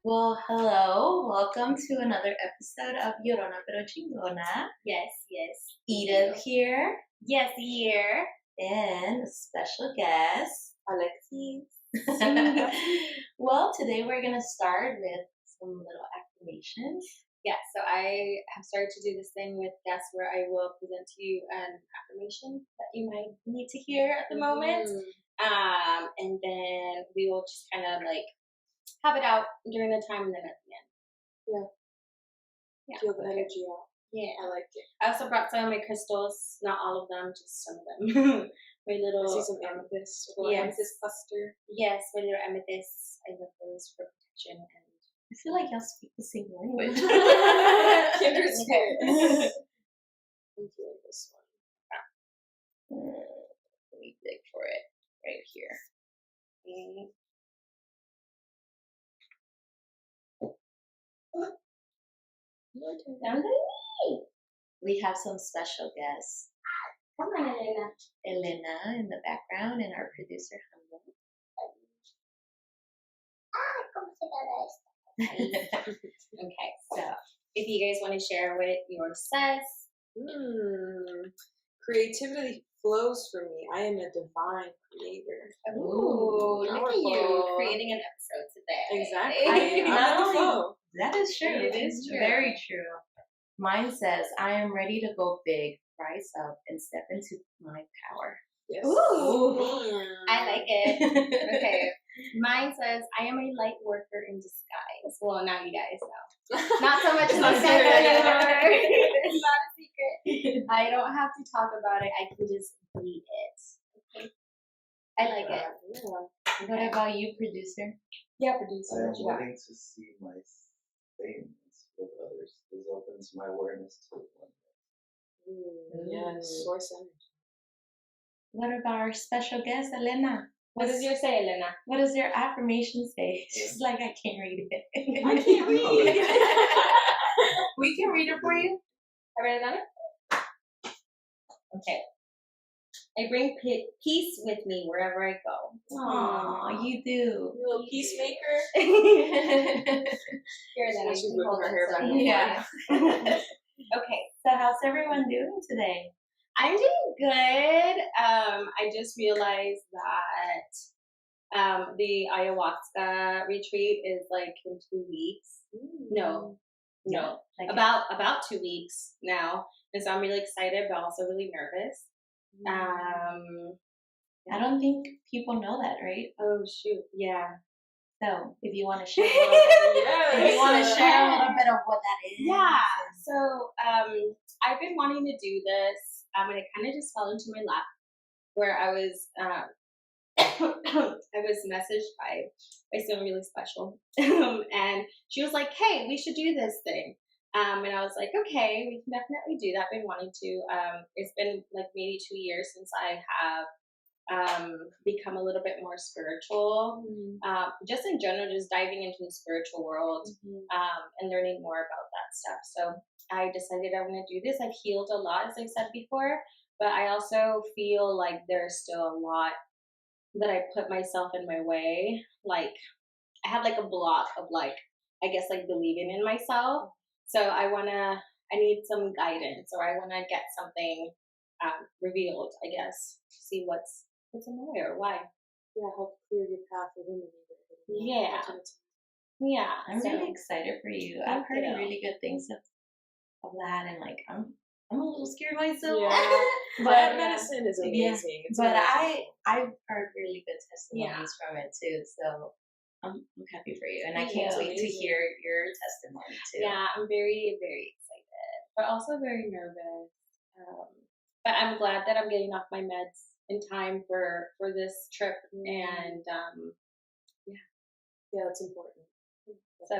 Well, hello. Welcome to another episode of LloronaPeroChingona. Yes. Edith here, Yesi here. and a special guest, Alexis. Well, today we're going to start with some little affirmations. Yeah, so I have started to do this thing with guests where I will present to you an affirmation that you might need to hear at the moment. And then we will just kind of like have it out during the time and then at the end. Yeah. Feel the energy out. Yeah. I like it. I also brought some of my crystals, not all of them, just some of them. My little I see some amethyst. Yes. Amethyst cluster. Yes, my little amethysts. I love those for protection and I feel like y'all speak the same language. Kindred spirit. I'm feeling this one. Let me dig for it right here. We have some special guests. Come on, Elena. Elena in the background and our producer, Hamza. Okay, so if you guys want to share what yours says. Creativity flows for me. I am a divine creator. Ooh, look at you powerful. creating an episode today. Exactly. I'm in the flow. That is true. It is true. Very true. Mine says, I am ready to go big, rise up, and step into my power. Yes. Ooh. I like it. Okay. Mine says, I am a light worker in disguise. Well, now you guys know. Not so much in disguise anymore. It's not a secret. I don't have to talk about it. I can just be it. Okay. I like it. Yeah. What about you, producer? Yeah, producer. I'm waiting to see my things with others. This opens my awareness to one. Yes. Source energy. What about our special guest, Elena? What does yours say, Elena? What does your affirmation say? She's like, I can't read it. I can't read. We can read it for you. I read it on it? Okay. I bring peace with me wherever I go. Aw, you do. You little peacemaker. Here, Elena. She's you can whipping hold her it hair so back. you Yeah. can- Okay. So how's everyone doing today? I'm doing good. I just realized that the ayahuasca retreat is like in 2 weeks. No, Like about 2 weeks now, and so I'm really excited, but also really nervous. I don't think people know that, right? Oh shoot, yeah. So if you want to share a little bit, Yes. if you want to share a little bit of what that is. Yeah. So I've been wanting to do this, and it kind of just fell into my lap, where I was I was messaged by someone really special, and she was like, "Hey, we should do this thing." And I was like, "Okay, we can definitely do that." I've been wanting to. It's been like maybe 2 years since I have become a little bit more spiritual. Just in general, just diving into the spiritual world and learning more about that stuff. So I decided I'm going to do this. I've healed a lot, as I said before, but I also feel like there's still a lot that I put myself in my way. Like I have like a block of like, I guess like believing in myself. So I need some guidance, or I want to get something revealed, I guess, to see what's in the way or why. Yeah, help clear your path for women. Yeah. Yeah. I'm really excited for you. I've heard really good things of that, and like I'm a little scared myself. Yeah. But Plant medicine is amazing. It's but amazing. I've heard really good testimonies from it too. So I'm happy for you, and I can't wait to hear your testimony too. Yeah, I'm very, very excited, but also very nervous. But I'm glad that I'm getting off my meds in time for this trip, and Yeah, it's important. so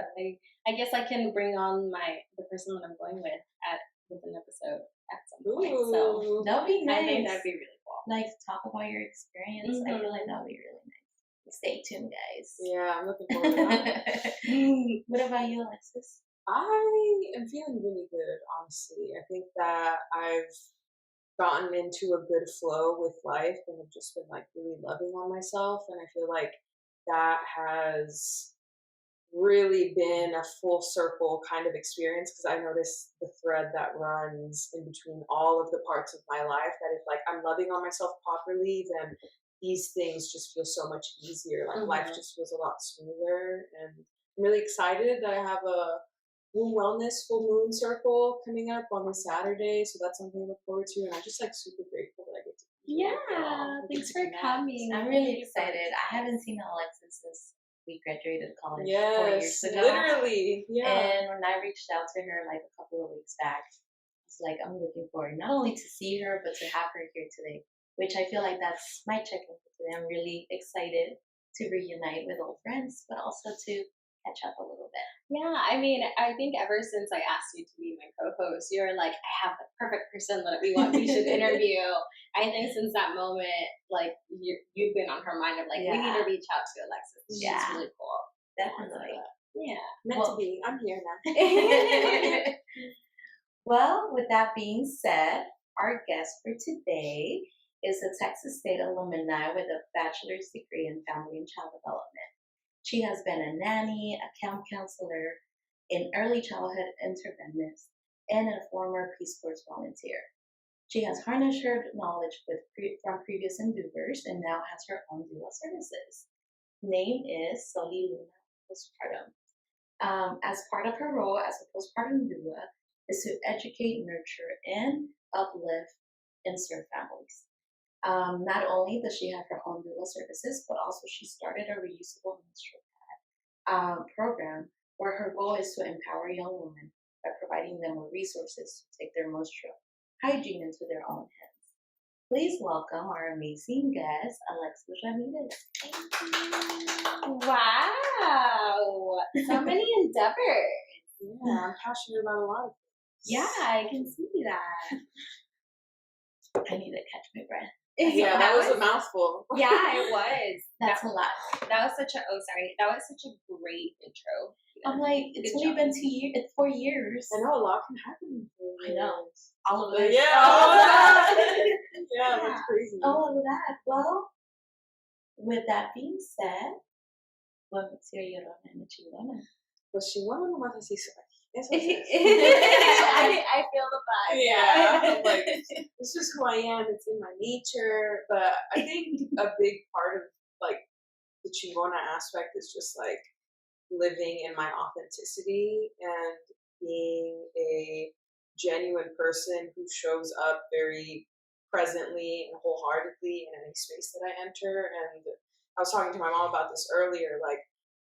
I guess I can bring on the person that I'm going with an episode at some point. So Ooh. That'll be nice. I think that'd be really cool. Like talk about your experience. I feel like that'll be really nice. Stay tuned, guys. Yeah, I'm looking forward to that. What about you, Alexis? I am feeling really good, honestly. I think that I've gotten into a good flow with life and have just been like really loving on myself, and I feel like that has really been a full circle kind of experience, because I notice the thread that runs in between all of the parts of my life, that if like I'm loving on myself properly, then these things just feel so much easier. Like life just feels a lot smoother. And I'm really excited that I have a womb wellness full moon circle coming up on this Saturday, so that's something to look forward to. And I'm just like super grateful that I get to be here. Thanks for coming. I'm really excited. I haven't seen Alexis since we graduated college 4 years Yes, ago. literally. Yeah. And when I reached out to her like a couple of weeks back, it's like I'm looking forward not only to see her but to have her here today, which I feel like that's my check-in for today. I'm really excited to reunite with old friends, but also to catch up a little bit. Yeah, I mean, I think ever since I asked you to be my co-host, you're like, I have the perfect person that we should interview. I think since that moment, like you've been on her mind of like, we need to reach out to Alexis. She's really cool. Definitely. Yeah. Meant to be. I'm here now. Well, with that being said, our guest for today is a Texas State alumni with a bachelor's degree in family and child development. She has been a nanny, a camp counselor, an early childhood interventionist, and a former Peace Corps volunteer. She has harnessed her knowledge from previous endeavors and now has her own doula services. Name is Luna Postpartum. As part of her role as a postpartum doula is to educate, nurture, and uplift and serve families. Not only does she have her own doula services, but also she started a reusable menstrual pad program where her goal is to empower young women by providing them with resources to take their menstrual hygiene into their own hands. Please welcome our amazing guest, Alexis Socials. Wow, so many endeavors. Yeah, I'm passionate about a lot of things. Yeah, I can see that. I need to catch my breath. Yeah, that was a mouthful. Yeah, it was. That's a lot. That was such a that was such a great intro. I'm like, it's only been 2 years. It's 4 years. I know a lot can happen in 4 years. I know. All of it. Yeah, all of that. Yeah, that's crazy. All of that. Well, with that being said, what makes your Llorona and Chingona? Pues Chingona nomás así soy. Eso es. I feel the vibe. Yeah, like it's just who I am. It's in my nature. But I think a big part of like the Chingona aspect is just like living in my authenticity and being a genuine person who shows up very presently and wholeheartedly in any space that I enter. And I was talking to my mom about this earlier. Like,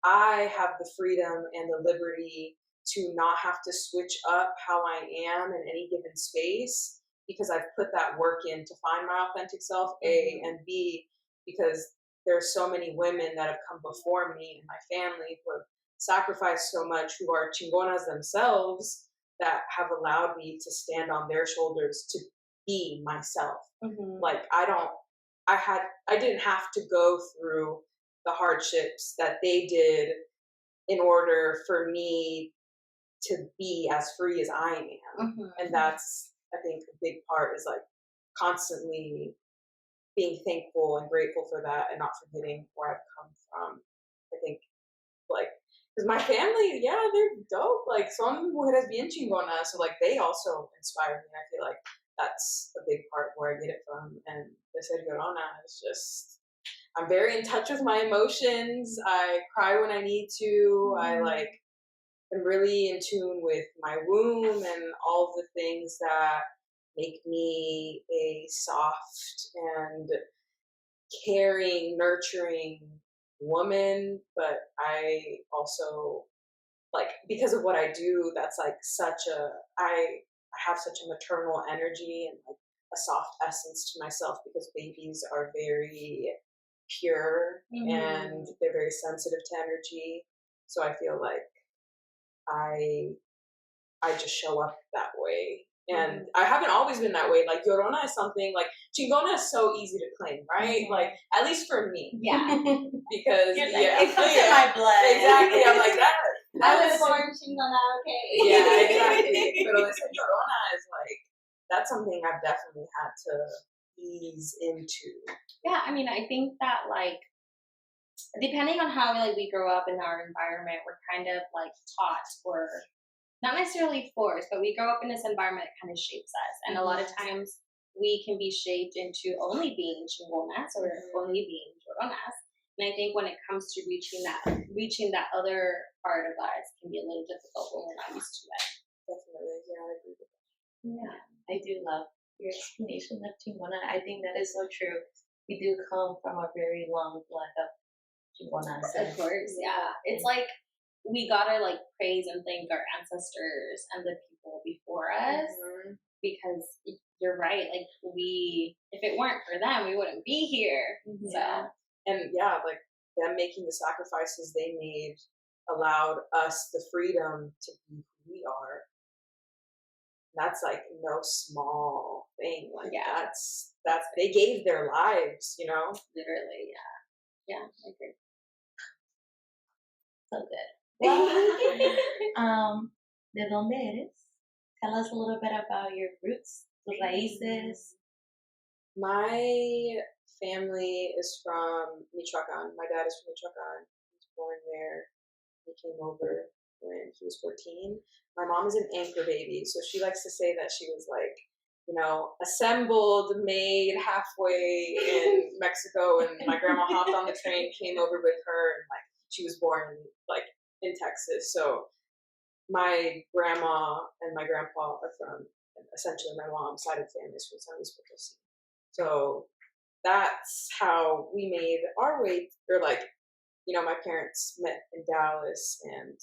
I have the freedom and the liberty to not have to switch up how I am in any given space because I've put that work in to find my authentic self, A, and B, because there's so many women that have come before me and my family who have sacrificed so much, who are chingonas themselves, that have allowed me to stand on their shoulders to be myself. Like, I didn't have to go through the hardships that they did in order for me to be as free as I am. And that's, I think, a big part is like constantly being thankful and grateful for that and not forgetting where I've come from. I think, like, because my family, yeah, they're dope. Like, son mujeres bien chingonas, so like they also inspire me. And I feel like that's a big part where I get it from. And they said Llorona is just, I'm very in touch with my emotions. I cry when I need to. I like am really in tune with my womb and all the things that make me a soft and caring, nurturing woman. But I also, like, because of what I do, that's like I have such a maternal energy and like a soft essence to myself, because babies are very pure and they're very sensitive to energy. So I feel like I just show up that way. And I haven't always been that way. Like, Llorona is something, like, Chingona is so easy to claim, right? Like, at least for me. Yeah. Because, like, it comes in my blood. Exactly. I'm like, that. I was born Chingona, okay. Yeah, exactly. But Llorona is like, that's something I've definitely had to ease into. Yeah, I mean, I think that, like, depending on how like we grow up in our environment, we're kind of like taught or not necessarily forced, but we grow up in this environment that kind of shapes us. And a lot of times we can be shaped into only being chingonas or only being lloronas. And I think when it comes to reaching that other part of us can be a little difficult when we're not used to it. Definitely, yeah, I agree with that. Yeah, I do love your explanation of Chingona. I think that is so true. We do come from a very long blood of Chingonas. Of course, yeah. It's like we gotta like praise and thank our ancestors and the people before us because you're right. Like if it weren't for them, we wouldn't be here. So. And yeah, like them making the sacrifices they made allowed us the freedom to be who we are. That's like no small thing. Like that's they gave their lives, you know? Literally, yeah. Yeah, I agree. So good. Well, ¿de dónde eres? Tell us a little bit about your roots, tus raíces. My family is from Michoacan. My dad is from Michoacan. He was born there. He came over when he was 14. My mom is an anchor baby, so she likes to say that she was like, you know, assembled, made halfway in Mexico, and my grandma hopped on the train, came over with her, and like she was born like in Texas. So my grandma and my grandpa are from, essentially my mom's side of the family is from San Luis Potosí. So that's how we made our way, or like, you know, my parents met in Dallas, and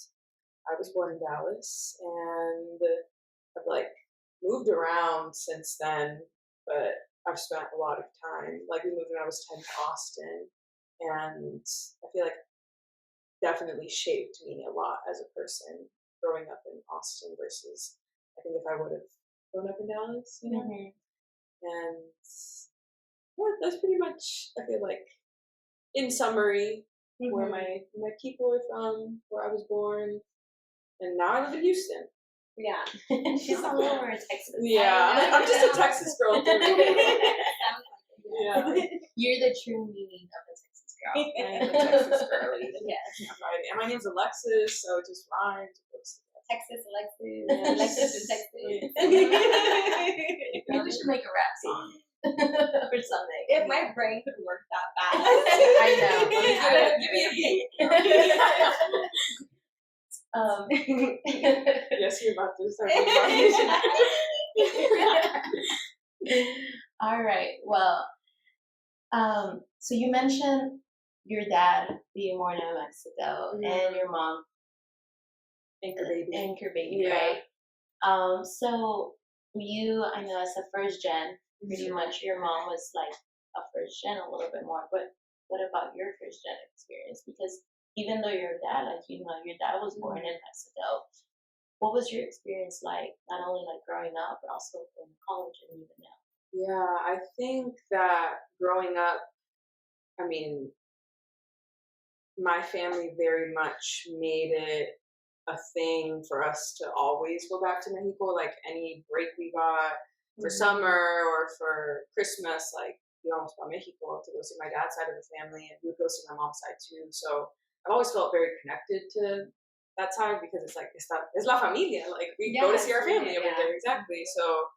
I was born in Dallas, and I've like moved around since then, but I've spent a lot of time, like we moved when I was 10 to Austin, and I feel like definitely shaped me a lot as a person growing up in Austin versus I think if I would have grown up in Dallas, you know? And yeah, that's pretty much, I feel like, in summary, where my people are from, where I was born, and now I live in Houston. Yeah. She's all over Texas. Yeah, I'm just a Texas girl. Yeah. You're the true meaning of a Texas girl. I am a Texas girl. Yes. And my name's Alexis, so it just rhymes. Texas Alexis. Yes. Alexis in Texas. Maybe we should make a rap song or something. If my brain could work that fast. I know. Give me a beat. Yes, you're about to start. All right. Well, so you mentioned your dad being born in Mexico and your mom anchor baby, right? So you, I know as a first gen, pretty much your mom was like a first gen a little bit more, but what about your first gen experience? Because even though your dad, like, you know, your dad was born in Mexico, what was your experience like, not only like growing up, but also in college and even now? Yeah, I think that growing up, I mean, my family very much made it a thing for us to always go back to Mexico. Like any break we got for summer or for Christmas, like we almost got Mexico to go see my dad's side of the family, and we would go see my mom's side too. So I've always felt very connected to that side because it's like it's la familia. Like we go to see our family over there, exactly. So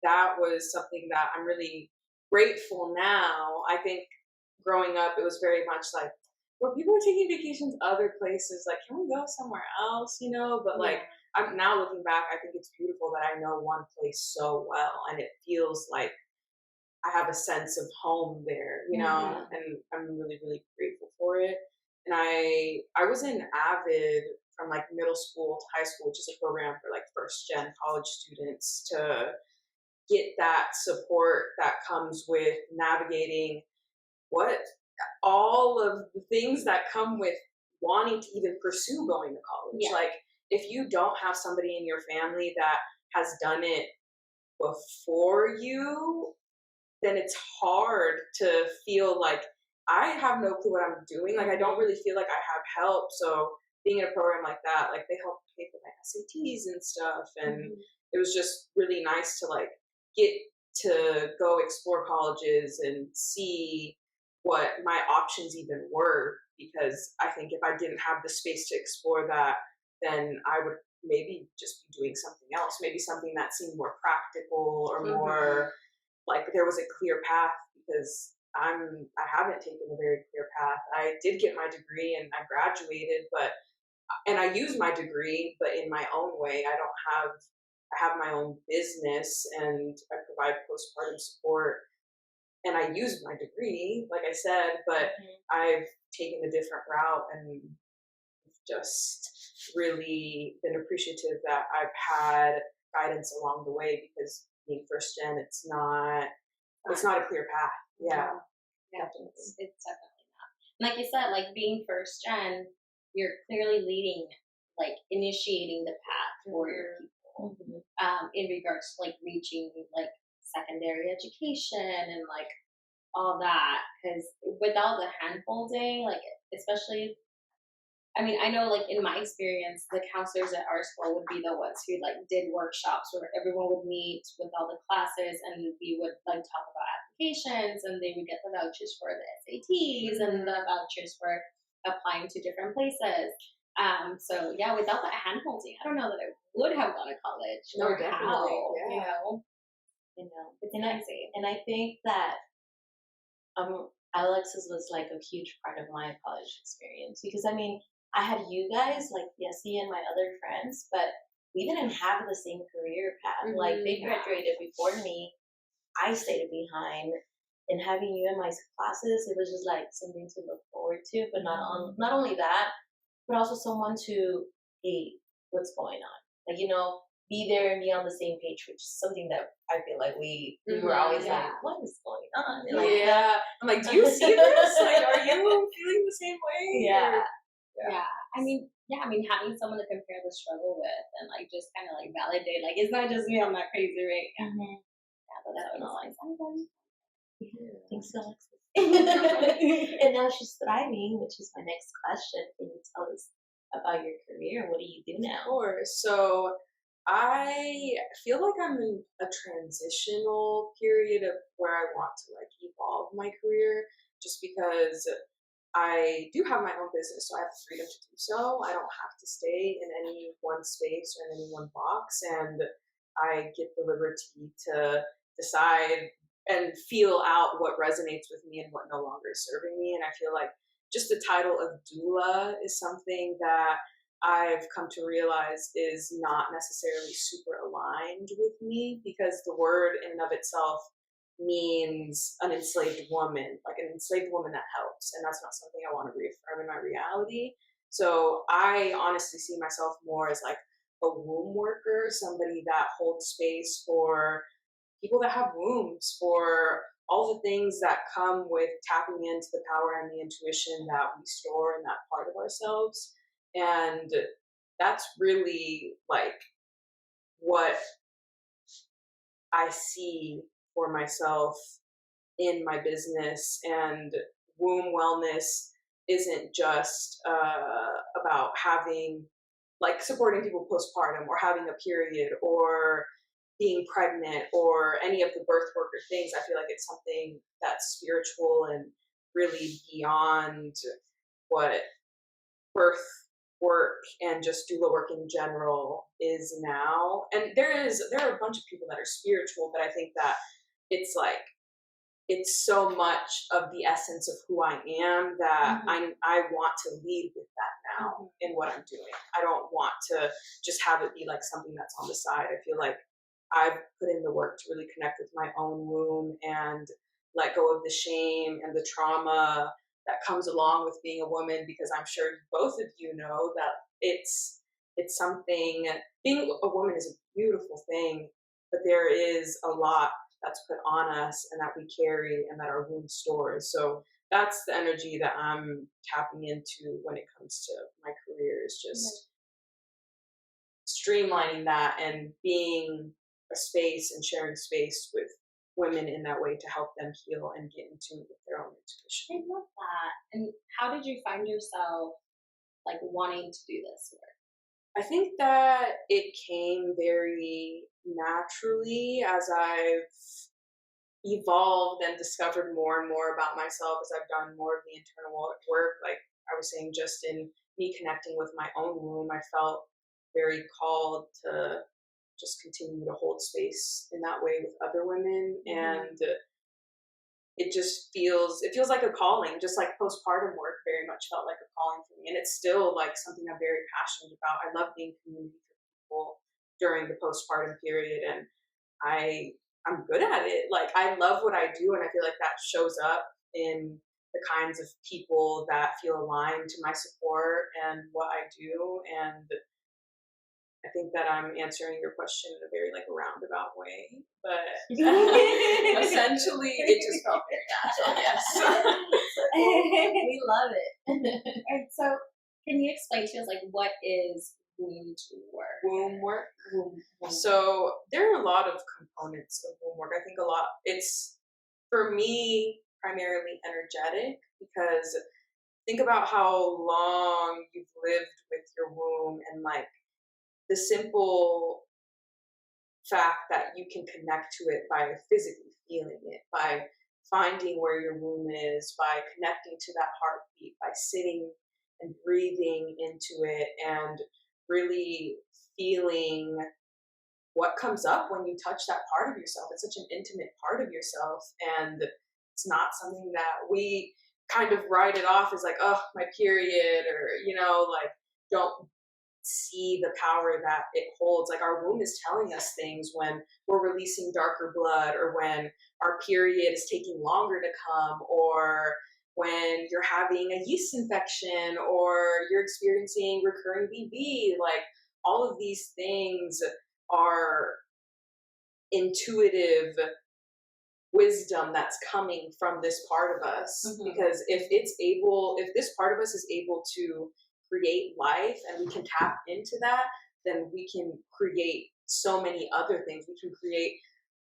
that was something that I'm really grateful now. I think growing up, it was very much like, well, people are taking vacations other places. Like, can we go somewhere else? You know, but like I'm now looking back, I think it's beautiful that I know one place so well, and it feels like I have a sense of home there. You know, and I'm really, really grateful for it. And I was in Avid from like middle school to high school, which is a program for like first gen college students to get that support that comes with navigating all of the things that come with wanting to even pursue going to college. Like if you don't have somebody in your family that has done it before you, then it's hard to feel like I have no clue what I'm doing. Like I don't really feel like I have help. So being in a program like that, like they helped pay for my SATs and stuff. And it was just really nice to like get to go explore colleges and see what my options even were because I think if I didn't have the space to explore that, then I would maybe just be doing something else, maybe something that seemed more practical or more like there was a clear path, because I haven't taken a very clear path. I did get my degree and I graduated, and I use my degree, but in my own way. I have my own business and I provide postpartum support, and I use my degree, like I said, but I've taken a different route and just really been appreciative that I've had guidance along the way, because being first gen, it's not a clear path. Yeah. It's definitely not. And like you said, like being first gen, you're clearly leading, like initiating the path for your people, in regards to like reaching like secondary education and like all that. Because without the hand holding, like especially, I mean, I know like in my experience, the counselors at our school would be the ones who like did workshops where everyone would meet with all the classes, and we would like talk about applications, and they would get the vouchers for the SATs and the vouchers for applying to different places. So yeah, without that hand holding, I don't know that I would have gone to college. No, or definitely. how, Yeah. it's And crazy. I think that Alexis was like a huge part of my college experience, because I mean, I had you guys like Yesi and my other friends, but we didn't have the same career path. Like they graduated before me, I stayed behind, and having you in my classes, it was just like something to look forward to. But not only that, but also someone to, hey, what's going on? Like, you know, be there and be on the same page, which is something that I feel like we were always like, what is going on? And like, I'm like, do you see this? Like, are you feeling the same way? Yeah. Yeah. I mean, having someone to compare the struggle with and like just kind of like validate, like it's not just me, I'm not crazy, right? Yeah, but that's always nice. Thanks, Alexis. And now she's thriving, which is my next question. Can you tell us about your career? What do you do now? Sure. So I feel like I'm in a transitional period of where I want to like evolve my career, just because I do have my own business, so I have the freedom to do so. I don't have to stay in any one space or in any one box, and I get the liberty to decide and feel out what resonates with me and what no longer is serving me. And I feel like just the title of doula is something that I've come to realize is not necessarily super aligned with me, because the word in and of itself means an enslaved woman, like an enslaved woman that helps. And that's not something I want to reaffirm in my reality. So I honestly see myself more as like a womb worker, somebody that holds space for people that have wombs, for all the things that come with tapping into the power and the intuition that we store in that part of ourselves. And that's really like what I see for myself in my business. And womb wellness isn't just about having, like, supporting people postpartum or having a period or being pregnant or any of the birth worker things. I feel like it's something that's spiritual and really beyond what birth work and just doula work in general is now. And there are a bunch of people that are spiritual, but I think that it's like, it's so much of the essence of who I am that I want to lead with that now in what I'm doing. I don't want to just have it be like something that's on the side. I feel like I've put in the work to really connect with my own womb and let go of the shame and the trauma that comes along with being a woman, because I'm sure both of you know that it's something, being a woman is a beautiful thing, but there is a lot that's put on us and that we carry and that our womb stores. So that's the energy that I'm tapping into when it comes to my career, is just streamlining that and being a space and sharing space with women in that way to help them heal and get in tune with their own intuition. I love that. And how did you find yourself like wanting to do this work? I think that it came very naturally as I've evolved and discovered more and more about myself, as I've done more of the internal work. Like, I was saying, just in me connecting with my own womb, I felt very called to just continue to hold space in that way with other women. And it feels like a calling, just like postpartum work very much felt like a calling for me. And it's still like something I'm very passionate about. I love being community for people during the postpartum period, and I'm good at it. Like, I love what I do, and I feel like that shows up in the kinds of people that feel aligned to my support and what I do. And I think that I'm answering your question in a very like roundabout way, but essentially it just felt very natural. Yes. We love it. And so, can you explain to us like what is womb work? Womb work. Womb. So there are a lot of components of womb work. I think it's for me primarily energetic, because think about how long you've lived with your womb, and like the simple fact that you can connect to it by physically feeling it, by finding where your womb is, by connecting to that heartbeat, by sitting and breathing into it and really feeling what comes up when you touch that part of yourself. It's such an intimate part of yourself, and it's not something that we kind of write it off as like, oh, my period, or, like, don't see the power that it holds. Like, our womb is telling us things when we're releasing darker blood, or when our period is taking longer to come, or when you're having a yeast infection, or you're experiencing recurring BB. Like, all of these things are intuitive wisdom that's coming from this part of us. Because if this part of us is able to create life, and we can tap into that, then we can create so many other things. We can create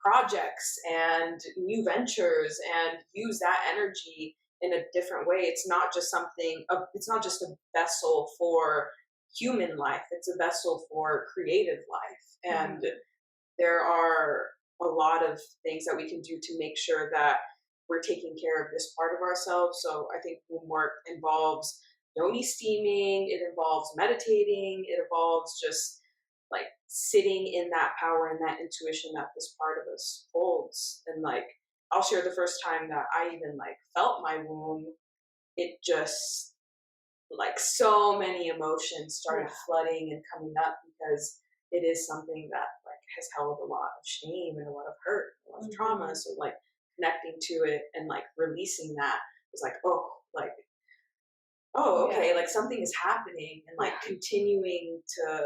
projects and new ventures and use that energy in a different way. It's not just a vessel for human life, it's a vessel for creative life. And there are a lot of things that we can do to make sure that we're taking care of this part of ourselves. So I think womb work involves yoni steaming, it involves meditating, it involves just like sitting in that power and that intuition that this part of us holds. And like, I'll share the first time that I even like felt my womb. It just like so many emotions started flooding and coming up, because it is something that like has held a lot of shame and a lot of hurt, a lot of trauma. So like connecting to it and like releasing that was like, okay, like something is happening, and like continuing to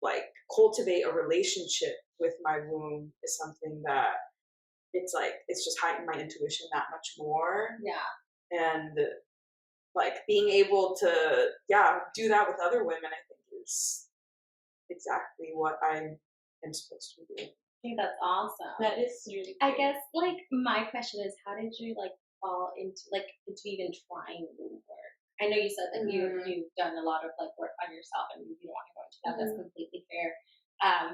like cultivate a relationship with my womb is something that it's just heightened my intuition that much more. And like being able to do that with other women, I think is exactly what I am supposed to be doing. I think that's awesome. That is really I guess like my question is, how did you like fall into even trying womb work? I know you said that you've done a lot of like work on yourself, and you don't want to go into that. That's completely fair.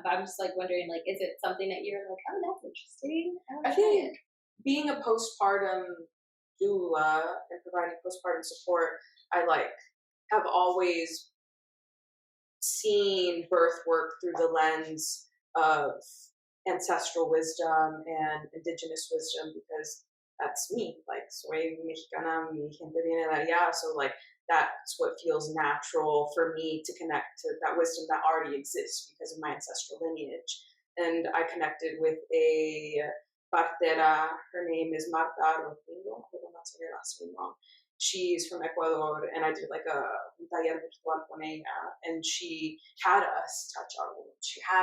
But I'm just like wondering, like, is it something that you're like, oh, that's interesting? I think being a postpartum doula and providing postpartum support, I like have always seen birth work through the lens of ancestral wisdom and indigenous wisdom, because that's me. Like, soy mexicana, mi gente viene de allá. So like, that's what feels natural for me to connect to that wisdom that already exists because of my ancestral lineage. And I connected with a partera. Her name is Marta Rodrigo. I hope I'm not saying her last name wrong. She's from Ecuador, and I did like un taller virtual con ella, and she had us touch our womb. She had